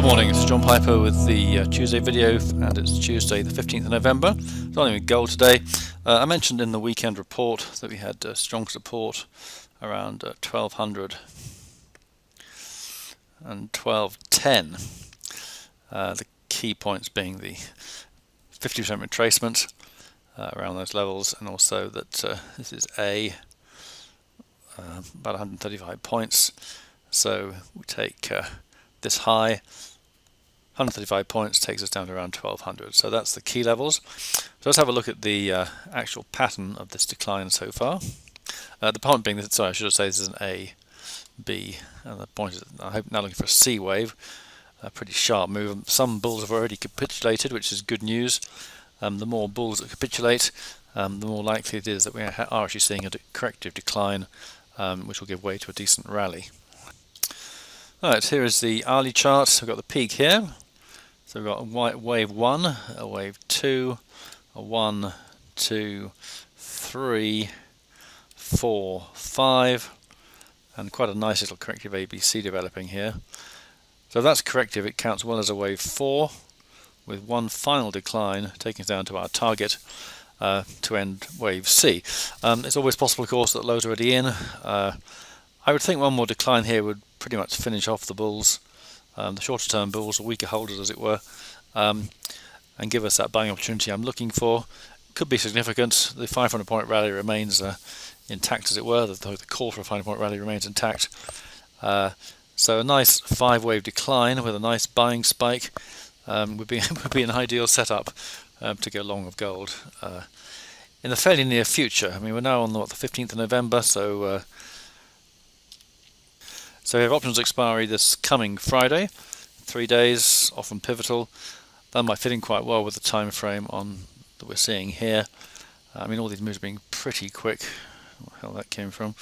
Good morning, it's John Piper with the Tuesday video, and it's Tuesday the 15th of November. Starting with gold today. I mentioned in the weekend report that we had strong support around 1200 and 1210. The key points being the 50% retracement around those levels, and also that this is about 135 points. So we take this high, 135 points takes us down to around 1200. So that's the key levels. So let's have a look at the actual pattern of this decline so far. The point being that, sorry, I should say this is an A, B, and the point is I hope now looking for a C wave. A pretty sharp move. Some bulls have already capitulated, which is good news. The more bulls that capitulate, the more likely it is that we are actually seeing a corrective decline, which will give way to a decent rally. Alright, here is the hourly chart. We've got the peak here. So we've got a wave 1, a wave 2, a 1, 2, 3, 4, 5, and quite a nice little corrective ABC developing here. So if that's corrective, it counts well as a wave 4, with one final decline taking us down to our target to end wave C. It's always possible, of course, that lows are already in. I would think one more decline here would pretty much finish off the bulls, the shorter term bulls, or weaker holders as it were, and give us that buying opportunity I'm looking for. Could be significant. The 500 point rally remains intact as it were, the call for a 500 point rally remains intact. So a nice 5-wave decline with a nice buying spike would be an ideal setup to go long of gold in the fairly near future. I mean, we're now on the 15th of November, so we have options expiry this coming Friday, 3 days, often pivotal. That might fit in quite well with the time frame that we're seeing here. I mean, all these moves are being pretty quick. Where the hell that came from?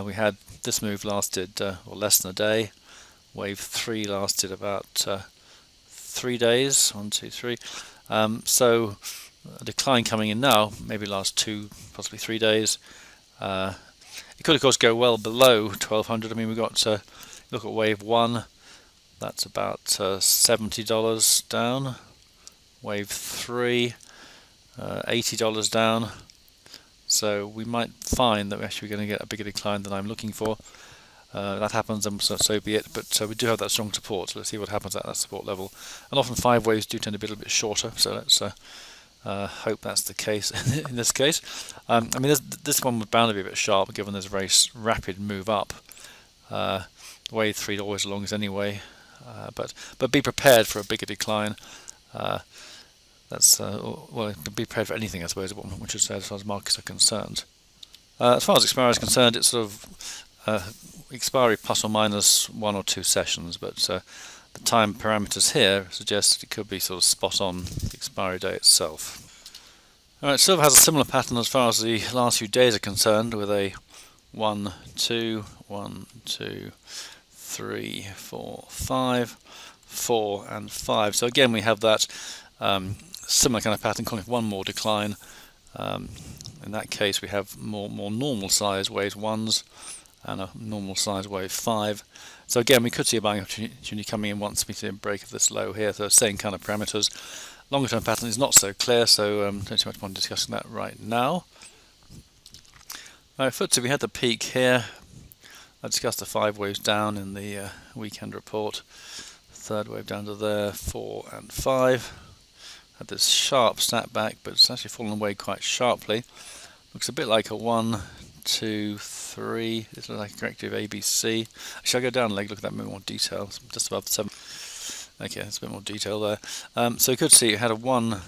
We had this move lasted less than a day. Wave 3 lasted about 3 days. 1, 2, 3. So a decline coming in now, maybe last 2, possibly 3 days. It could, of course, go well below 1200. I mean, we've got look at wave 1. That's about $70 down. Wave 3, $80 down. So we might find that we're actually going to get a bigger decline than I'm looking for. That happens, and so be it. But we do have that strong support. So let's see what happens at that support level. And often 5 waves do tend to be a little bit shorter. So let's hope that's the case in this case. I mean, this one was bound to be a bit sharp, given there's a very rapid move up. Wave 3 is always the longest anyway, but be prepared for a bigger decline. Well, be prepared for anything, I suppose, one should say, as far as markets are concerned. As far as expiry is concerned, it's sort of expiry plus or minus 1 or 2 sessions, but the time parameters here suggest that it could be sort of spot on the expiry day itself. Alright, silver has a similar pattern as far as the last few days are concerned, with a 1, 2, 1, 2, 3, 4, 5, 4 and 5. So again we have that similar kind of pattern, calling it one more decline. In that case we have more normal size wave 1s and a normal size wave 5. So again, we could see a buying opportunity coming in once we see a break of this low here. So same kind of parameters. Longer term pattern is not so clear, so don't too much point discussing that right now. Alright, FTSE, we had the peak here. I discussed the 5 waves down in the weekend report. 3rd wave down to there, 4 and 5. Had this sharp snapback, but it's actually fallen away quite sharply. Looks a bit like a 1, 2, 3. This looks like a corrective ABC. Actually, I'll go down a leg, look at that in a bit more detail. It's just above 7. Okay, there's a bit more detail there. So you could see it had a 1,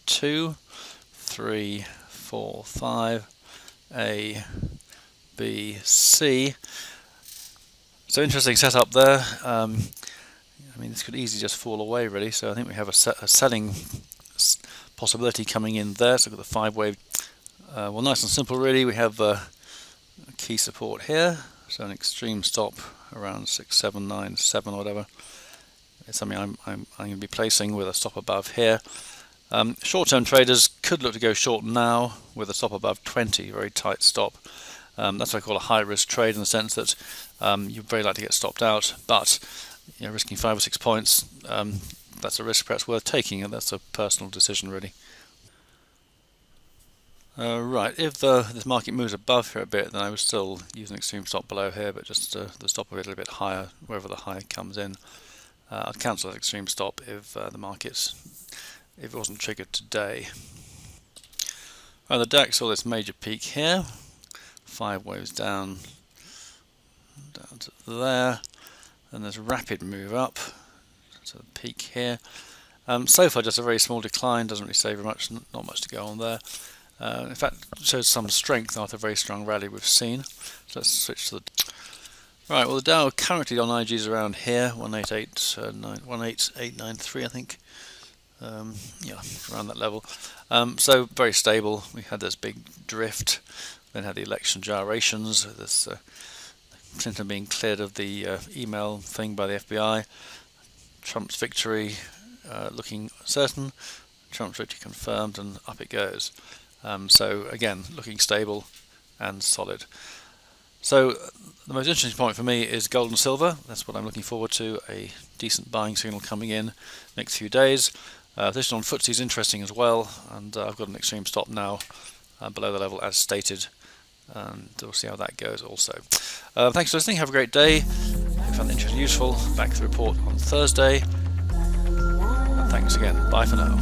2, 3, 4, 5, A, B, C. So interesting setup there. I mean, this could easily just fall away, really. So I think we have a selling possibility coming in there. So we've got the 5 wave. Well, nice and simple, really. We have a key support here, so an extreme stop around 6, 7, 9, 7 or whatever. It's something I'm going to be placing with a stop above here. Short-term traders could look to go short now with a stop above 20, very tight stop. That's what I call a high-risk trade, in the sense that you're very likely to get stopped out, but risking 5 or 6 points, that's a risk perhaps worth taking, and that's a personal decision really. Right, if this market moves above here a bit, then I would still use an extreme stop below here, but just the stop a little bit higher wherever the high comes in. I'd cancel that extreme stop if if it wasn't triggered today. Right, the DAX saw this major peak here, 5 waves down to there, and there's a rapid move up to the peak here. So far just a very small decline, doesn't really say very much, not much to go on there. In fact, shows some strength after a very strong rally we've seen. So let's switch to the... Right, well the Dow currently on IG's around here, 18893 I think. Yeah, around that level. So very stable. We had this big drift, then had the election gyrations, this Clinton being cleared of the email thing by the FBI, Trump's victory looking certain, Trump's victory confirmed, and up it goes. So again, looking stable and solid. So the most interesting point for me is gold and silver. That's what I'm looking forward to, a decent buying signal coming in next few days. Position on FTSE is interesting as well, and I've got an extreme stop now below the level as stated, and we'll see how that goes also. Thanks for listening, have a great day. If you found the interest useful, back to the report on Thursday. And thanks again, bye for now.